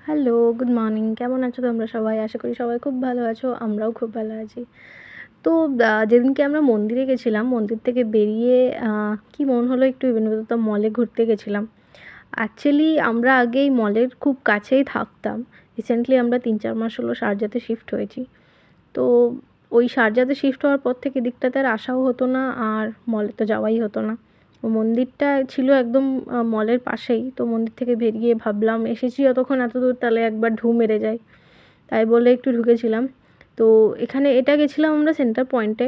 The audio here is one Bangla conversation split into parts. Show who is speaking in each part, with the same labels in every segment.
Speaker 1: Hello, good morning. কেমন আছো তোমরা সবাই? আশা করি সবাই খুব ভালো আছো। আমরাও খুব ভালো আছি। তো যেদিনকে আমরা মন্দিরে গেছিলাম, মন্দির থেকে বেরিয়ে কি মন হলো একটু বিনোদতা মলে ঘুরতে গেছিলাম। অ্যাকচুয়ালি আমরা আগে এই মলের খুব কাছেই থাকতাম। রিসেন্টলি আমরা ৩-৪ মাস হলো শারজাতে শিফট হয়েছি। তো ওই শারজাতে শিফট হওয়ার পর থেকে এদিকটাতে আর আসাও হতো না, আর মলে তো যাওয়াই হতো না। মন্দিরটা ছিল একদম মলের পাশেই। তো মন্দির থেকে বেরিয়ে ভাবলাম এসেছি যতক্ষণ এতদূর তাহলে একবার ঢুঁ মেরে যাই। তাই বলে একটু ঢুকেছিলাম। তো এখানে এটা গেছিলাম আমরা সেন্টার পয়েন্টে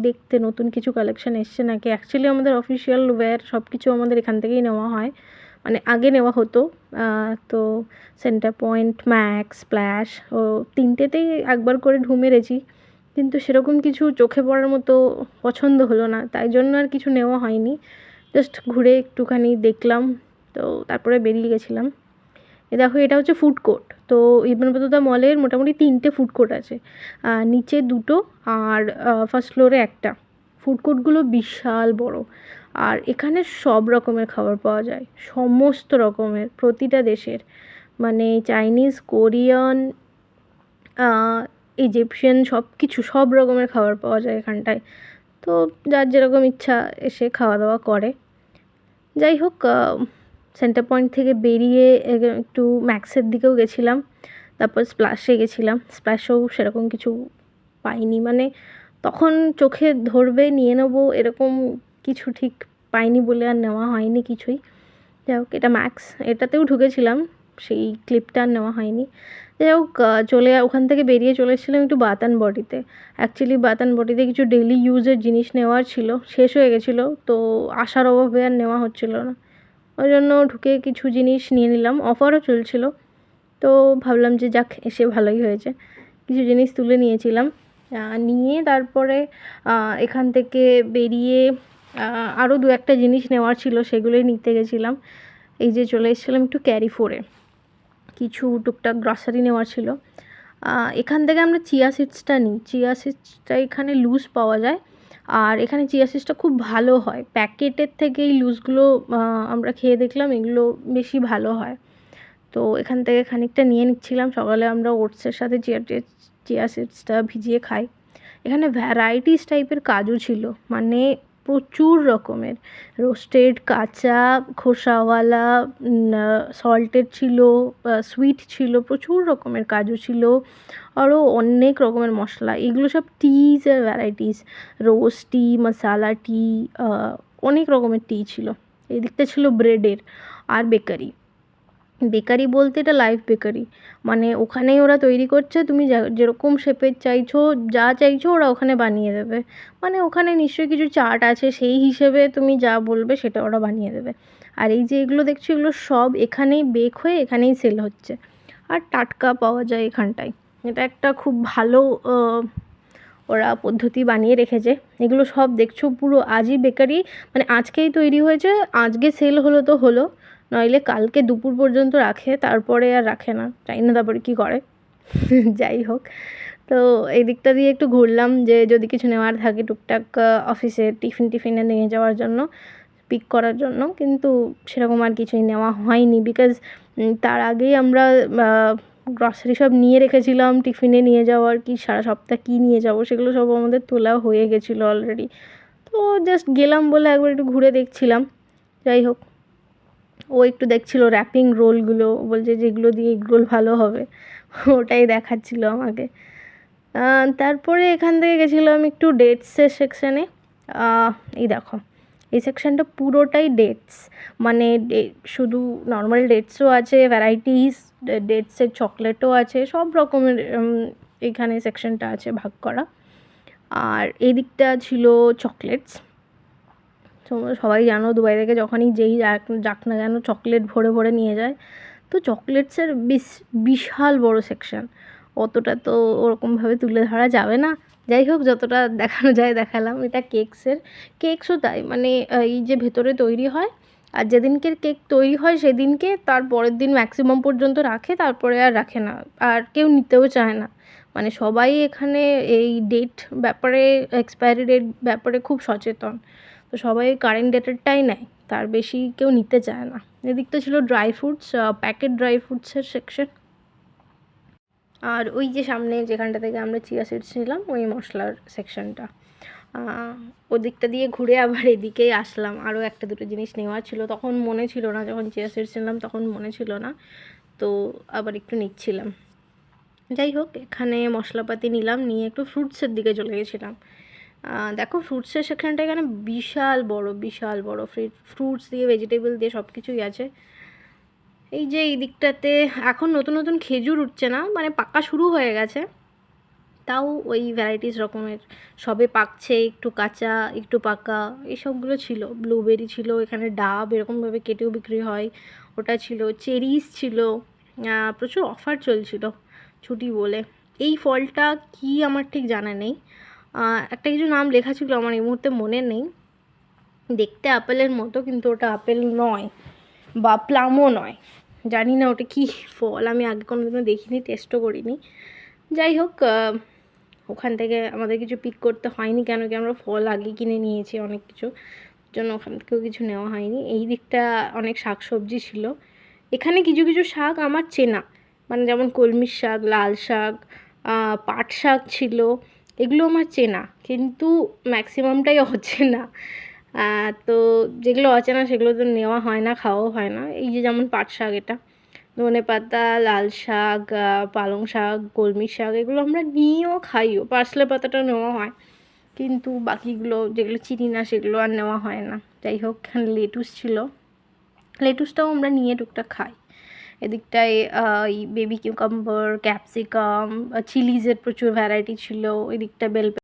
Speaker 1: দেখতে নতুন কিছু কালেকশন এসছে নাকি। অ্যাকচুয়ালি আমাদের অফিসিয়াল ওয়্যার সব কিছু আমাদের এখান থেকেই নেওয়া হয়। মানে আগে নেওয়া হতো। তো সেন্টার পয়েন্ট, ম্যাক্স, স্প্ল্যাশ ও ৩টেতেই একবার করে ঢুঁ মেরেছি। কিন্তু সেরকম কিছু চোখে পড়ার মতো পছন্দ হলো না। তাই জন্য আর কিছু নেওয়া হয়নি। জাস্ট ঘুরে একটুখানি দেখলাম। তো তারপরে বেরিয়ে গেছিলাম। দেখো এটা হচ্ছে ফুড কোর্ট। তো ইবনবাতুতা মলের মোটামুটি 3টে ফুড কোর্ট আছে। নিচে 2টো আর ফার্স্ট ফ্লোরে একটা। ফুড কোর্টগুলো বিশাল বড়। আর এখানে সব রকমের খাবার পাওয়া যায়। সমস্ত রকমের, প্রতিটা দেশের। মানে চাইনিজ, কোরিয়ান, ইজিপশিয়ান সব রকমের খাবার পাওয়া যায় এখানটায়। তো যার যেরকম ইচ্ছা এসে খাওয়া দাওয়া করে। যাই হোক, সেন্টার পয়েন্ট থেকে বেরিয়ে একটু ম্যাক্সের দিকেও গেছিলাম। তারপর স্প্ল্যাশে গেছিলাম। স্প্ল্যাশেও সেরকম কিছু পাইনি। মানে তখন চোখে ধরবে, নিয়ে নেবো এরকম কিছু ঠিক পাইনি বলে আর নেওয়া হয়নি কিছুই। যাই হোক, এটা ম্যাক্স। এটাতেও ঢুকেছিলাম, সেই ক্লিপটা আর নেওয়া হয়নি। যাই হোক, ওখান থেকে বেরিয়ে চলে এসেছিলাম একটু বাথ অ্যান্ড বডিতে। অ্যাকচুয়ালি বাথ অ্যান্ড বডিতে কিছু ডেইলি ইউজের জিনিস নেওয়ার ছিল, শেষ হয়ে গেছিলো। তো আসার অভাবে আর নেওয়া হচ্ছিল না। ওই জন্য ঢুকে কিছু জিনিস নিয়ে নিলাম, অফারও চলছিল। তো ভাবলাম যে যাক, এসে ভালোই হয়েছে। কিছু জিনিস তুলে নিয়েছিলাম। নিয়ে তারপরে এখান থেকে বেরিয়ে আরও 2-একটা জিনিস নেওয়ার ছিল, সেগুলোই নিতে গেছিলাম। এই যে চলে এসেছিলাম একটু ক্যারিফোরে। কিছু টুকটাক গ্রসারি নেওয়ার ছিল। এখান থেকে আমরা চিয়া সিডসটা নিই। চিয়া সিডসটা এখানে লুজ পাওয়া যায়। আর এখানে চিয়া সিডসটা খুব ভালো হয়। প্যাকেটের থেকে এই লুজগুলো আমরা খেয়ে দেখলাম এগুলো বেশি ভালো হয়। তো এখান থেকে খানিকটা নিয়ে নিচ্ছিলাম। সকালে আমরা ওটসের সাথে চিয়া সিডসটা ভিজিয়ে খাই। এখানে ভ্যারাইটিস টাইপের কাজু ছিল, মানে প্রচুর রকমের। রোস্টেড, কাঁচা, খোসাওয়ালা, সল্টেড ছিল, সুইট ছিল, প্রচুর রকমের কাজু ছিল। আরও অনেক রকমের মশলা। এগুলো সব টিজের ভ্যারাইটিস। রোজ টি, মশালা টি, অনেক রকমের টি ছিল। এদিকটা ছিল ব্রেডের আর বেকারি। বেকারি বলতে এটা লাইভ বেকারি। মানে ওখানেই ওরা তৈরি করছে, তুমি যেরকম শেপের চাইছো, যা চাইছো ওরা ওখানে বানিয়ে দেবে। মানে ওখানে নিশ্চয়ই কিছু চার্ট আছে, সেই হিসেবে তুমি যা বলবে সেটা ওরা বানিয়ে দেবে। আর এই যে এগুলো দেখছো, এগুলো সব এখানেই বেক হয়ে এখানেই সেল হচ্ছে। আর টাটকা পাওয়া যায় এখানটায়। এটা একটা খুব ভালো ওরা পদ্ধতি বানিয়ে রেখেছে। এগুলো সব দেখছো পুরো আজই বেকারি, মানে আজকেই তৈরি হয়েছে, আজকে সেল হলো তো হলো, নইলে কালকে দুপুর পর্যন্ত রাখে, তারপরে আর রাখে না। জানি না তারপরে কী করে। যাই হোক, তো এই দিকটা দিয়ে একটু ঘুরলাম যে যদি কিছু নেওয়ার থাকে টুকটাক অফিসে টিফিনে নিয়ে যাওয়ার জন্য, পিক করার জন্য। কিন্তু সেরকম আর কিছুই নেওয়া হয়নি, বিকজ তার আগেই আমরা গ্রসারি সব নিয়ে রেখেছিলাম টিফিনে নিয়ে যাওয়ার, কি সারা সপ্তাহ কী নিয়ে যাবো সেগুলো সব আমাদের তোলা হয়ে গেছিলো অলরেডি। তো জাস্ট গেলাম বলে একবার একটু ঘুরে দেখছিলাম। যাই হোক, ও একটু দেখছিল র্যাপিং রোলগুলো, বলছে যে এগুলো দিয়ে এগ রোল ভালো হবে। ওটাই দেখাচ্ছিল আমাকে। তারপরে এখান থেকে গেছিলাম একটু ডেটসের সেকশানে। এই দেখো, এই সেকশানটা পুরোটাই ডেটস। মানে শুধু নর্মাল ডেটসও আছে, ভ্যারাইটিস ডেটসের চকলেটও আছে, সব রকমের এখানে সেকশানটা আছে ভাগ করা। আর এই দিকটা ছিল চকলেটস। তোমরা সবাই জানো দুবাই থেকে যখনই যেই যাক না কেন চকলেট ভরে ভরে নিয়ে যায়। তো চকলেটসের বিশাল বড় সেকশান। অতটা তো ওরকমভাবে তুলে ধরা যাবে না। যাই হোক, যতটা দেখানো যায় দেখালাম। এটা কেকসও তাই, মানে এই যে ভেতরে তৈরি হয়, আর যেদিনকে কেক তৈরি হয় সেদিনকে তার পরের দিন ম্যাক্সিমাম পর্যন্ত রাখে, তারপরে আর রাখে না, আর কেউ নিতেও চায় না। মানে সবাই এখানে এই ডেট ব্যাপারে, এক্সপায়ারি ডেট ব্যাপারে খুব সচেতন। তো সবাই কারেন্ট ডেটেরটাই নেয়, তার বেশি কেউ নিতে চায় না। এদিকটা ছিল ড্রাই ফ্রুটস, প্যাকেট ড্রাই ফ্রুটসের সেকশন। আর ওই যে সামনে যেখানটা থেকে আমরা চিয়া সিডস নিলাম ওই মশলার সেকশনটা, ওদিকটা দিয়ে ঘুরে আবার এদিকেই আসলাম। আরও একটা দুটো জিনিস নেওয়ার ছিল, তখন মনে ছিল না, যখন চিয়া সিডস নিলাম তখন মনে ছিল না, তো আবার একটু নিচ্ছিলাম। যাই হোক, এখানে মশলাপাতি নিলাম, নিয়ে একটু ফ্রুটসের দিকে চলে গেছিলাম। দেখো ফ্রুটসের সেকশনটা এখানে বিশাল বড় ফ্রুটস দিয়ে ভেজিটেবল দিয়ে সব কিছুই আছে। এই যে এই দিকটাতে এখন নতুন নতুন খেজুর উঠছে না, মানে পাকা শুরু হয়ে গেছে, তাও ওই ভ্যারাইটিস রকমের সবে পাকছে, একটু কাঁচা একটু পাকা এইসবগুলো ছিল। ব্লুবেরি ছিল, এখানে ডাব এরকমভাবে কেটেও বিক্রি হয় ওটা ছিল, চেরিস ছিল, প্রচুর অফার চলছিল ছুটি বলে। এই ফলটা কি আমার ঠিক জানা নেই, একটা কিছু নাম লেখা ছিল, আমার এই মুহূর্তে মনে নেই। দেখতে আপেলের মতো, কিন্তু ওটা আপেল নয় বা প্লামও নয়, জানি না ওটা কী ফল, আমি আগে কোনোদিনও দেখিনি, টেস্টও করিনি। যাই হোক, ওখান থেকে আমাদের কিছু পিক করতে হয়নি, কেন কি আমরা ফল আগে কিনে নিয়েছি অনেক কিছু জন্য, ওখান থেকেও কিছু নেওয়া হয়নি। এই দিকটা অনেক শাক সবজি ছিল, এখানে কিছু কিছু শাক আমার চেনা, মানে যেমন কলমির শাক, লাল শাক, পাট শাক ছিল, এগুলো আমার চেনা, কিন্তু ম্যাক্সিমামটাই অচেনা। তো যেগুলো অচেনা সেগুলো তো নেওয়া হয় না, খাওয়াও হয় না। এই যে যেমন পাট শাক, এটা ধনেপাতা, লাল শাক, পালং শাক, কলমির শাক, এগুলো আমরা নিয়েও খাইও, পার্সলে পাতাটা নেওয়া হয়, কিন্তু বাকিগুলো যেগুলো চিনি না সেগুলো আর নেওয়া হয় না। যাই হোক, এখানে লেটুস ছিল, লেটুসটাও আমরা নিয়ে টুকটাক খাই। এদিকটায় এই বেবি কিউকাম্বার, ক্যাপসিকাম, চিলিজের প্রচুর ভ্যারাইটি ছিল, এদিকটা বেল